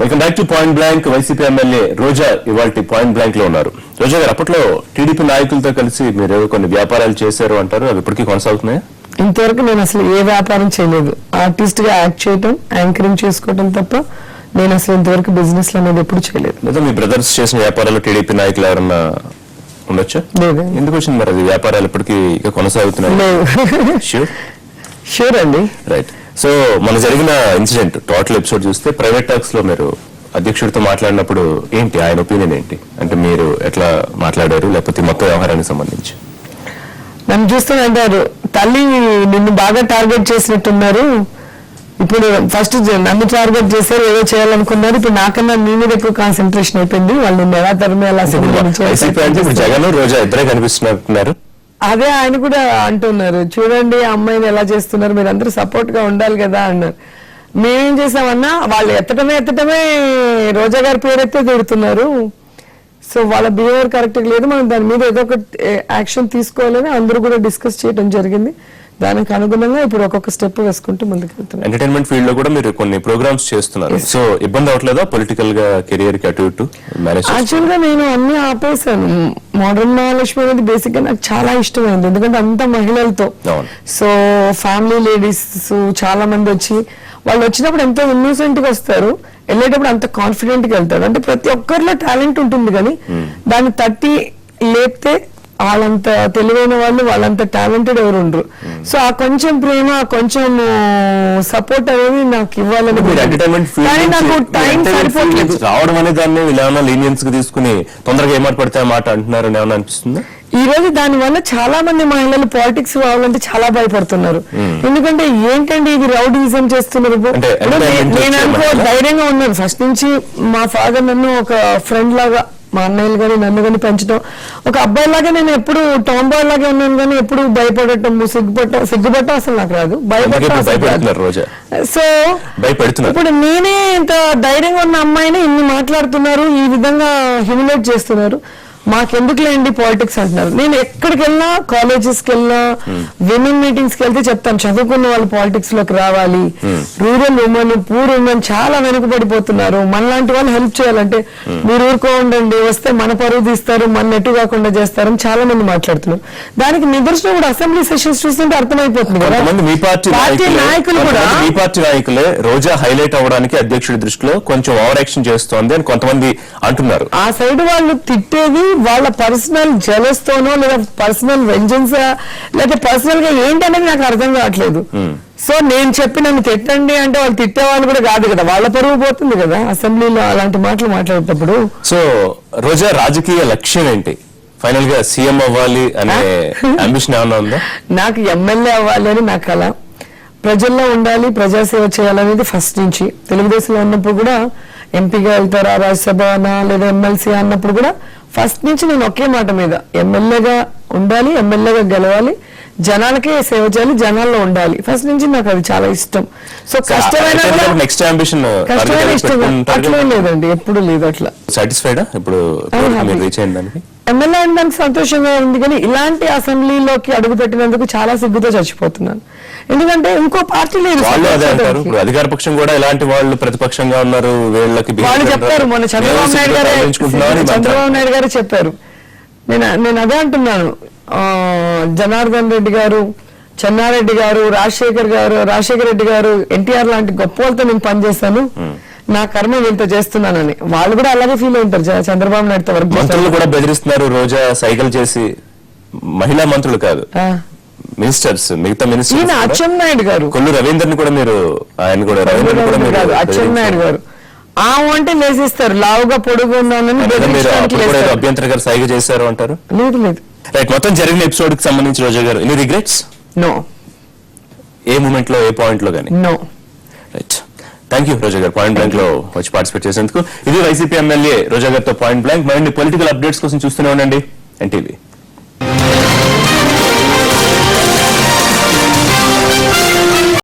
Welcome back to point blank. YCP MLA Roja ఇవాల్టి point blank లో ఉన్నారు. రోజా గారు, అప్పట్లో టీడీపీ నాయకులతో కలిసి మీరు కొన్ని వ్యాపారాలు చేశారు అంటారు, అవి ఇప్పటికీ కొనసాగుతున్నాయా? ఇంతవరకు నేను అసలు ఏ వ్యాపారం చేయలేదు. ఆర్టిస్ట్ గా యాక్ట్ చేయటం, యాంకరింగ్ చేసుకోవటం తప్ప నేను అసలు ఇంతవరకు బిజినెస్ అనేది ఎప్పుడు చేయలేదు. లేదా మీ బ్రదర్స్ చేసిన వ్యాపారాలు టీడీపీ నాయకులు ఎవరన్నా ఉండొచ్చా? లేదు. ఎందుకు వచ్చింది మరి అది వ్యాపారాలు ఇప్పటికీ ఇక కొనసాగుతున్నాయి? షూర్ అండి. రైట్. సో మన జరిగిన ఇన్సిడెంట్ టోటల్ ఎపిసోడ్ చూస్తే ప్రైవేట్ టాక్స్ లో మీరు అధ్యక్షుడితో మాట్లాడినప్పుడు ఏంటి ఆయన ఒపీనియన్ ఏంటి? అంటే మీరు ఎట్లా మాట్లాడారు, లేకపోతే మొత్తం వ్యవహారానికి సంబంధించి? నన్ను చూస్తే అంటారు, తల్లి నిన్ను బాగా టార్గెట్ చేసినట్టున్నారు, ఇప్పుడు ఫస్ట్ నన్ను టార్గెట్ చేశారు, ఏదో చేయాలనుకున్నారు, ఇప్పుడు నాకన్నా నీ మీద ఎక్కువ కాన్సన్ట్రేషన్ అయిపోయింది, వాళ్ళు నిన్ను ఎలా తరిమే ఎలా జగన్ రోజా ఇద్దరే కనిపిస్తున్నారు. అదే ఆయన కూడా అంటున్నారు, చూడండి అమ్మాయిని ఎలా చేస్తున్నారు, మీరు అందరూ సపోర్ట్ గా ఉండాలి కదా అన్నారు. మేమేం చేసామన్నా, వాళ్ళు ఎత్తటమే రోజా గారి పేరెత్తే తిడుతున్నారు. సో వాళ్ళ బిహేవియర్ కరెక్ట్ లేదు, మనం దాని మీద ఏదో ఒక యాక్షన్ తీసుకోవాలని అందరూ కూడా డిస్కస్ చేయడం జరిగింది. దానికి అనుగుణంగా ఇప్పుడు ఒక్కొక్క స్టెప్ వేసుకుంటూ ముందుకు వెళ్తున్నాం. ఎంటర్టైన్మెంట్ ఫీల్డ్ లో కూడా మీరు కొన్ని ప్రోగ్రామ్స్ చేస్తున్నారు. సో ఇబ్బంది అవట్లేదా పొలిటికల్ గా కెరియర్ కి అటు ఇటు మేనేజ్? యాక్చువల్ గా నేను అన్ని ఆపేసాను. మోడర్న్ మహాలక్ష్మి అనేది బేసిక్ గా నాకు చాలా ఇష్టమైంది, ఎందుకంటే అంత మహిళలతో, సో ఫ్యామిలీ లేడీస్ చాలా మంది వచ్చి, వాళ్ళు వచ్చినప్పుడు ఎంతో ఇన్నోసెంట్ గా వస్తారు, వెళ్ళేటప్పుడు అంత కాన్ఫిడెంట్ గా వెళ్తారు. అంటే ప్రతి ఒక్కరిలో టాలెంట్ ఉంటుంది, కానీ దాన్ని తట్టి లేపితే వాళ్ళంత తెలివైన వాళ్ళు, వాళ్ళంత టాలెంటెడ్ ఎవరు ఉండరు. సో ఆ కొంచెం ప్రేమ, కొంచెం సపోర్ట్ అనేది నాకు ఇవ్వాలని. నాకు టైం సరిపోతుంది రావడం అనే దాన్ని ఏమైనా లీనియన్స్ గా తీసుకుని తొందరగా ఏమాట పడితే ఆ మాట అంటున్నారు అని ఏమైనా అనిపిస్తుందా? ఈ రోజు దాని వల్ల చాలా మంది మహిళలు పాలిటిక్స్ రావాలంటే చాలా భయపడుతున్నారు. ఎందుకంటే ఏంటంటే ఇది రౌడీజం చేస్తున్నారు. నేను అనుకో ధైర్యంగా ఉన్నాను ఫస్ట్ నుంచి. మా ఫాదర్ నన్ను ఒక ఫ్రెండ్ లాగా, మా అన్నయ్యలు కానీ నన్ను కానీ పెంచడం, ఒక అబ్బాయి లాగా నేను ఎప్పుడు టామ్ బాయ్ లాగే ఉన్నాను, కానీ ఎప్పుడు భయపడటం, సిగ్గుపడటం అసలు నాకు రాదు, భయపడటం. సో ఇప్పుడు నేనే ఇంత ధైర్యంగా ఉన్న అమ్మాయిని ఇన్ని మాట్లాడుతున్నారు, ఈ విధంగా హ్యూమిలేట్ చేస్తున్నారు, మాకెందుకులేండి పాలిటిక్స్ అంటున్నారు. నేను ఎక్కడికి వెళ్ళినా, కాలేజెస్కి వెళ్ళినా, విమెన్ మీటింగ్స్ కి వెళ్తే చెప్తాను, చదువుకున్న వాళ్ళు పాలిటిక్స్ లోకి రావాలి, రూరల్ ఉమెన్, పూర్ ఉమెన్ చాలా వెనుకబడిపోతున్నారు, మనలాంటి వాళ్ళు హెల్ప్ చేయాలంటే మీరు ఊరుకో ఉండండి, వస్తే మన పరువు తీస్తారు, మన ఎటు కాకుండా చేస్తారు చాలా మంది మాట్లాడుతున్నారు. దానికి నిదర్శనం కూడా అసెంబ్లీ సెషన్స్ చూస్తుంటే అర్థమైపోతుంది కదా. పార్టీ నాయకులు కూడా, మీ పార్టీ నాయకులే రోజా హైలైట్ అవ్వడానికి అధ్యక్షుడి దృష్టిలో కొంచెం ఓవర్ యాక్షన్ చేస్తోంది అని కొంతమంది అంటున్నారు. ఆ సైడ్ వాళ్ళు తిట్టేది వాళ్ళ పర్సనల్ జెలస్ తోనో, లేదా పర్సనల్ వెంజెన్స్, లేదా పర్సనల్ గా ఏంటనేది నాకు అర్థం కావట్లేదు. సో నేను చెప్పి నన్ను తిట్టండి అంటే వాళ్ళు తిట్టే వాళ్ళు కూడా కాదు కదా, వాళ్ళ పరువు పోతుంది కదా అసెంబ్లీలో అలాంటి మాటలు మాట్లాడేటప్పుడు. సో రోజా రాజకీయ లక్ష్యం ఏంటి? ఫైనల్ గా సీఎం అవ్వాలి అనే అంబిషన్ ఏమన్నా ఉందా? నాకు ఎమ్మెల్యే అవ్వాలి అని నా కళ, ప్రజల్లో ఉండాలి, ప్రజాసేవ చేయాలనేది ఫస్ట్ నుంచి. తెలుగుదేశంలో ఉన్నప్పుడు కూడా ఎంపీగా వెళ్తారా, రాజ్యసభ లేదా ఎమ్మెల్సీ అన్నప్పుడు కూడా ఫస్ట్ నుంచి నేను ఒకే మాట మీద, ఎమ్మెల్యేగా ఉండాలి, ఎమ్మెల్యేగా గెలవాలి, జనాలకే సేవ చేయాలి, జనాల్లో ఉండాలి. ఫస్ట్ నుంచి నాకు అది చాలా ఇష్టం. సో కష్టమైన అట్లేం లేదండి, ఎప్పుడు లేదు అట్లా. సాటిస్ఫైడా ఇప్పుడు ఎమ్మెల్యే అనడానికి సంతోషంగా ఉంది, కానీ ఇలాంటి అసెంబ్లీలోకి అడుగు పెట్టినందుకు చాలా సిగ్గుతో చచ్చిపోతున్నాను. ఎందుకంటే ఇంకో పార్టీ లేదు, అధికార పక్షం కూడా ఇలాంటి వాళ్ళు ప్రతిపక్షంగా ఉన్నారు, వాళ్ళు చెప్పారు. మొన్న చంద్రబాబు నాయుడు గారు చెప్పారు. నేను అదే అంటున్నాను, జనార్దన్ రెడ్డి గారు, చెన్నారెడ్డి గారు, రాజశేఖర రెడ్డి గారు, ఎన్టీఆర్ లాంటి గొప్ప వాళ్ళతో నేను పనిచేస్తాను, నా కర్మ ఇంత చేస్తున్నానని వాళ్ళు కూడా అలాగే ఫీల్ అవుతారు. చంద్రబాబు నాయుడుతో వర్క్ మంత్రులు కూడా బెదిరిస్తున్నారు. రోజా సైకిల్ చేసి, మహిళా మంత్రులు కాదు, మినిస్టర్స్, మిగతా మినిస్టర్స్, అచ్చెన్నాయుడు గారు, కొల్లు రవీందర్ని కూడా మీరు, ఆయన కూడా అచ్చెన్నాయుడు గారు అంటే లేసిస్తారు, లావుగా పొడుగు అభ్యంతర గారు సైగ చేశారు అంటారు. లేదు లేదు. రైట్. మొత్తం జరిగిన ఎపిసోడ్ కి సంబంధించి రోజా గారు ఎనీ రిగ్రెట్స్? నో. ఏ మూమెంట్ లో, ఏ పాయింట్ లో గానీ? నో. రైట్. థ్యాంక్ యూ రోజా గారు, పాయింట్ బ్లాంక్ లో వచ్చి పార్టిసిపేట్ చేసేందుకు. ఇది వైసీపీ ఎమ్మెల్యే రోజా గారితో పాయింట్ బ్లాంక్. మరిన్ని పొలిటికల్ అప్డేట్స్ కోసం చూస్తూనే ఉండండి ఎన్టీవీ.